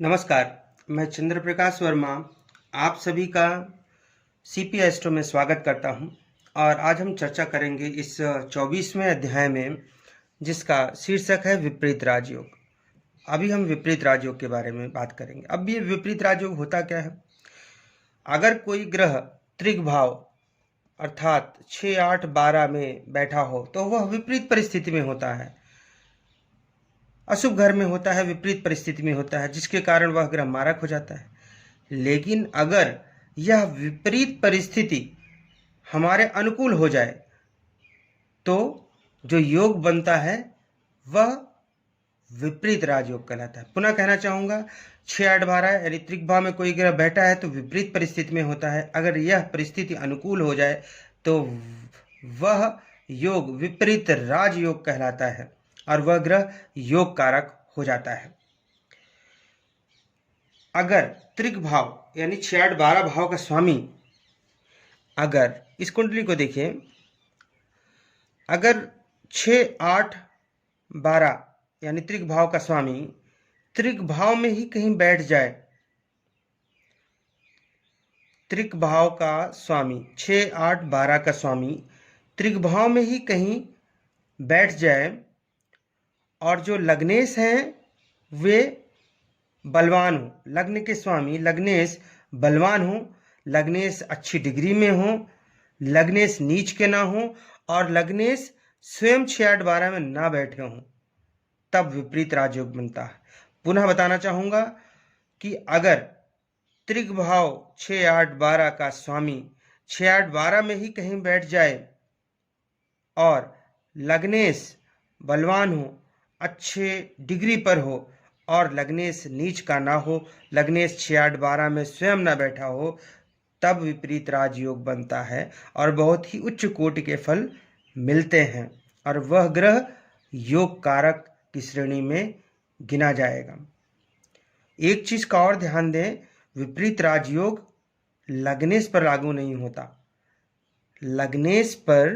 नमस्कार, मैं चंद्र प्रकाश वर्मा आप सभी का सीपी एस्ट्रो में स्वागत करता हूं और आज हम चर्चा करेंगे इस 24वें अध्याय में जिसका शीर्षक है विपरीत राजयोग। अभी हम विपरीत राजयोग के बारे में बात करेंगे। अब ये विपरीत राजयोग होता क्या है? अगर कोई ग्रह त्रिग्भाव अर्थात 6, 8, 12 में बैठा हो तो वह विपरीत परिस्थिति में होता है, अशुभ घर में होता है, विपरीत परिस्थिति में होता है, जिसके कारण वह ग्रह मारक हो जाता है। लेकिन अगर यह विपरीत परिस्थिति हमारे अनुकूल हो जाए तो जो योग बनता है वह विपरीत राजयोग कहलाता है। पुनः कहना चाहूँगा, 6, 8, 12 यानी त्रिग्भाव में कोई ग्रह बैठा है तो विपरीत परिस्थिति में होता है। अगर यह परिस्थिति अनुकूल हो जाए तो वह योग विपरीत राजयोग कहलाता है और वह ग्रह योग कारक हो जाता है। अगर त्रिग्भाव यानी 6, 8, 12 भाव का स्वामी, अगर इस कुंडली को देखिए, अगर 6, 8, 12 यानी त्रिग्भाव का स्वामी त्रिग्भाव में ही कहीं बैठ जाए, त्रिग्भाव का स्वामी 6, 8, 12 का स्वामी त्रिग्भाव में ही कहीं बैठ जाए और जो लग्नेश हैं वे बलवान हो, लग्न के स्वामी लग्नेश बलवान हो, लग्नेश अच्छी डिग्री में हो, लग्नेश नीच के ना हो और लग्नेश स्वयं 6, 8, 12 में ना बैठे हों, तब विपरीत राजयोग बनता है। पुनः बताना चाहूँगा कि अगर त्रिग्भाव 6, 8, 12 का स्वामी 6, 8, 12 में ही कहीं बैठ जाए और लग्नेश बलवान हो, अच्छे डिग्री पर हो और लग्नेश नीच का ना हो, लग्नेश 6, 8, 12 में स्वयं ना बैठा हो, तब विपरीत राजयोग बनता है और बहुत ही उच्च कोटि के फल मिलते हैं और वह ग्रह योग कारक की श्रेणी में गिना जाएगा। एक चीज का और ध्यान दें, विपरीत राजयोग लग्नेश पर लागू नहीं होता। लग्नेश पर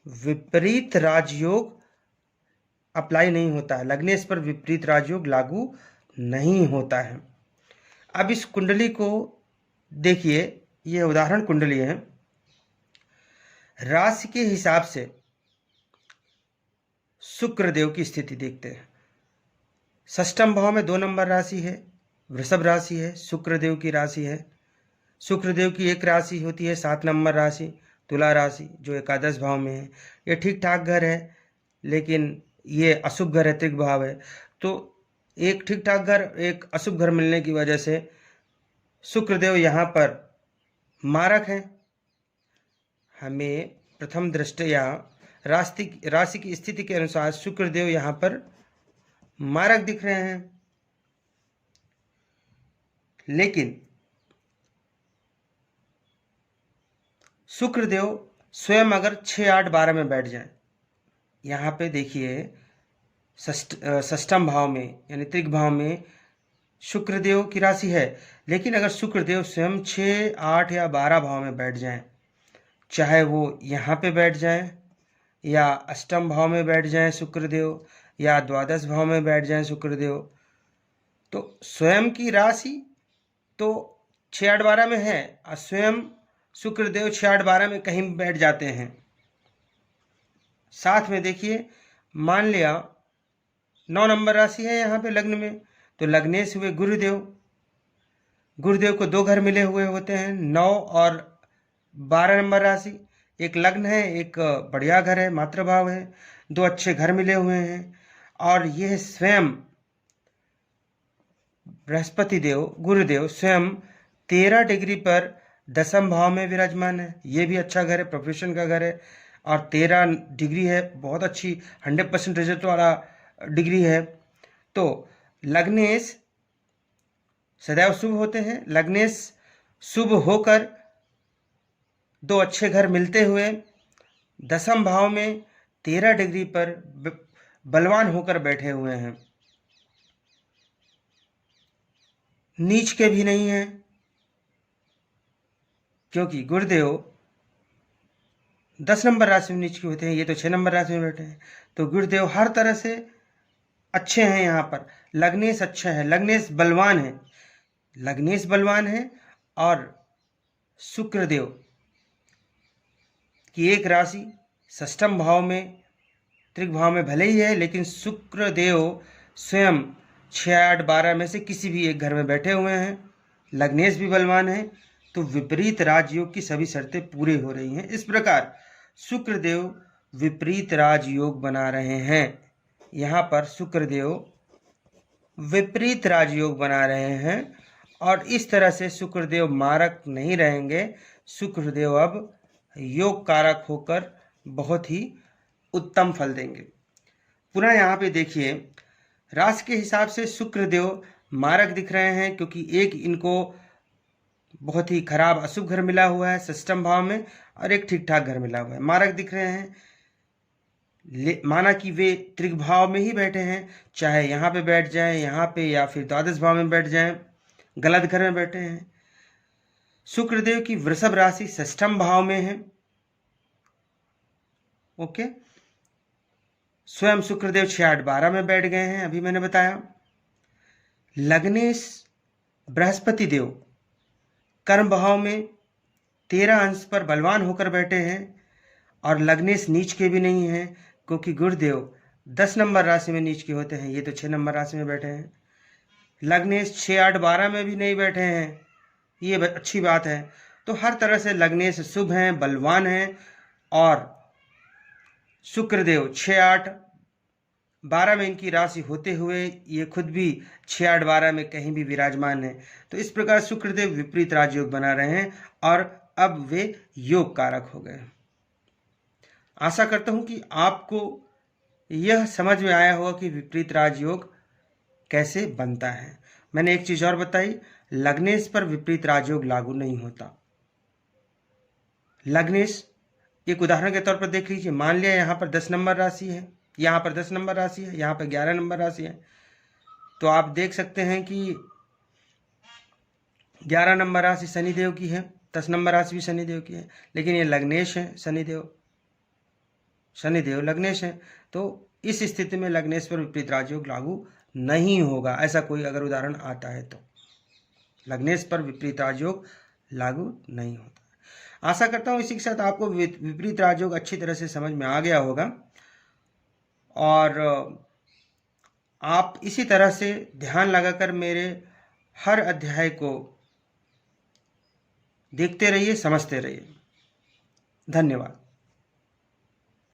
विपरीत राजयोग अप्लाई नहीं होता है, लग्नेश पर विपरीत राजयोग लागू नहीं होता है। अब इस कुंडली को देखिए, यह उदाहरण कुंडली है। राशि के हिसाब से शुक्र देव की स्थिति देखते हैं। षष्ठम भाव में 2 नंबर राशि है, वृषभ राशि है, शुक्र देव की राशि है। शुक्र देव की एक राशि होती है 7 नंबर राशि, तुला राशि, जो एकादश भाव में है। ये ठीक ठाक घर है, लेकिन ये अशुभ घर है, त्रिग्भाव है। तो एक ठीक ठाक घर, एक अशुभ घर मिलने की वजह से शुक्रदेव यहाँ पर मारक हैं। हमें प्रथम दृष्टया राशि की स्थिति के अनुसार शुक्रदेव यहाँ पर मारक दिख रहे हैं, लेकिन शुक्रदेव स्वयं अगर 6, 8, 12 में बैठ जाएं, यहाँ पे देखिए षष्ठम भाव में यानी त्रिग्भाव में शुक्रदेव की राशि है, लेकिन अगर शुक्रदेव स्वयं 6, 8 या 12 भाव में बैठ जाएं, चाहे वो यहाँ पे बैठ जाएं या अष्टम भाव में बैठ जाएं शुक्रदेव या द्वादश भाव में बैठ जाएं शुक्रदेव, तो स्वयं की राशि तो 6, 8, 12 में है और स्वयं शुक्रदेव 6, 8, 12 में कहीं बैठ जाते हैं। साथ में देखिए, मान लिया 9 नंबर राशि है यहाँ पे लग्न में, तो लग्नेश हुए गुरुदेव। गुरुदेव को 2 घर मिले हुए होते हैं, 9 और 12 नंबर राशि। एक लग्न है, एक बढ़िया घर है, मातृभाव है, 2 अच्छे घर मिले हुए हैं और यह स्वयं बृहस्पति देव गुरुदेव स्वयं 13 डिग्री पर 10म भाव में विराजमान है। ये भी अच्छा घर है, प्रोफेशन का घर है और 13 डिग्री है, बहुत अच्छी 100% रिजल्ट वाला डिग्री है। तो लग्नेश सदैव शुभ होते हैं। लग्नेश शुभ होकर 2 अच्छे घर मिलते हुए 10म भाव में 13 डिग्री पर बलवान होकर बैठे हुए हैं, नीच के भी नहीं है, क्योंकि गुरुदेव 10 नंबर राशि में नीच के होते हैं, ये तो 6 नंबर राशि में बैठे हैं। तो गुरुदेव हर तरह से अच्छे हैं, यहाँ पर लग्नेश अच्छा है, लग्नेश बलवान है, लग्नेश बलवान है। और शुक्रदेव की एक राशि षष्ठम भाव में, त्रिक भाव में भले ही है, लेकिन शुक्रदेव स्वयं 6, 8, 12 में से किसी भी एक घर में बैठे हुए हैं, लग्नेश भी बलवान है, तो विपरीत राजयोग की सभी शर्तें पूरी हो रही हैं। इस प्रकार शुक्रदेव विपरीत राजयोग बना रहे हैं। यहाँ पर शुक्रदेव विपरीत राजयोग बना रहे हैं और इस तरह से शुक्रदेव मारक नहीं रहेंगे। शुक्रदेव अब योग कारक होकर बहुत ही उत्तम फल देंगे। पुनः यहाँ पे देखिए, राशि के हिसाब से शुक्रदेव मारक दिख रहे हैं, क्योंकि एक इनको बहुत ही खराब अशुभ घर मिला हुआ है षष्ठम भाव में और एक ठीक ठाक घर मिला हुआ है, मारक दिख रहे हैं। माना कि वे त्रिक भाव में ही बैठे हैं, चाहे यहाँ पे बैठ जाएं, यहाँ पे, या फिर द्वादश भाव में बैठ जाएं, गलत घर में बैठे हैं। शुक्रदेव की वृषभ राशि षष्ठम भाव में है। ओके, स्वयं शुक्रदेव 6, 8, 12 में बैठ गए हैं, अभी मैंने बताया। लग्नेश बृहस्पति देव कर्म भाव में 13 अंश पर बलवान होकर बैठे हैं और लग्नेश नीच के भी नहीं हैं, क्योंकि गुरुदेव 10 नंबर राशि में नीच के होते हैं, ये तो 6 नंबर राशि में बैठे हैं। लग्नेश 6, 8, 12 में भी नहीं बैठे हैं, ये अच्छी बात है। तो हर तरह से लग्नेश शुभ हैं, बलवान हैं। और शुक्रदेव 6, 8, 12 में इनकी राशि होते हुए ये खुद भी 6, 8, 12 में कहीं भी विराजमान है। तो इस प्रकार शुक्रदेव विपरीत राजयोग बना रहे हैं और अब वे योग कारक हो गए। आशा करता हूं कि आपको यह समझ में आया होगा कि विपरीत राजयोग कैसे बनता है। मैंने एक चीज और बताई, लग्नेश पर विपरीत राजयोग लागू नहीं होता। लग्नेश, एक उदाहरण के तौर पर देख लीजिए, मान लिया यहाँ पर 10 नंबर राशि है, यहाँ पर 10 नंबर राशि है, यहाँ पर 11 नंबर राशि है, तो आप देख सकते हैं कि 11 नंबर राशि शनिदेव की है, 10 नंबर राशि भी शनिदेव की है, लेकिन ये लग्नेश है, शनिदेव लग्नेश है। तो इस स्थिति में लग्नेश पर विपरीत राजयोग लागू नहीं होगा। ऐसा कोई अगर उदाहरण आता है तो लग्नेश पर विपरीत राजयोग लागू नहीं होता। आशा करता हूँ इसी के साथ आपको विपरीत राजयोग अच्छी तरह से समझ में आ गया होगा और आप इसी तरह से ध्यान लगाकर मेरे हर अध्याय को देखते रहिए, समझते रहिए। धन्यवाद।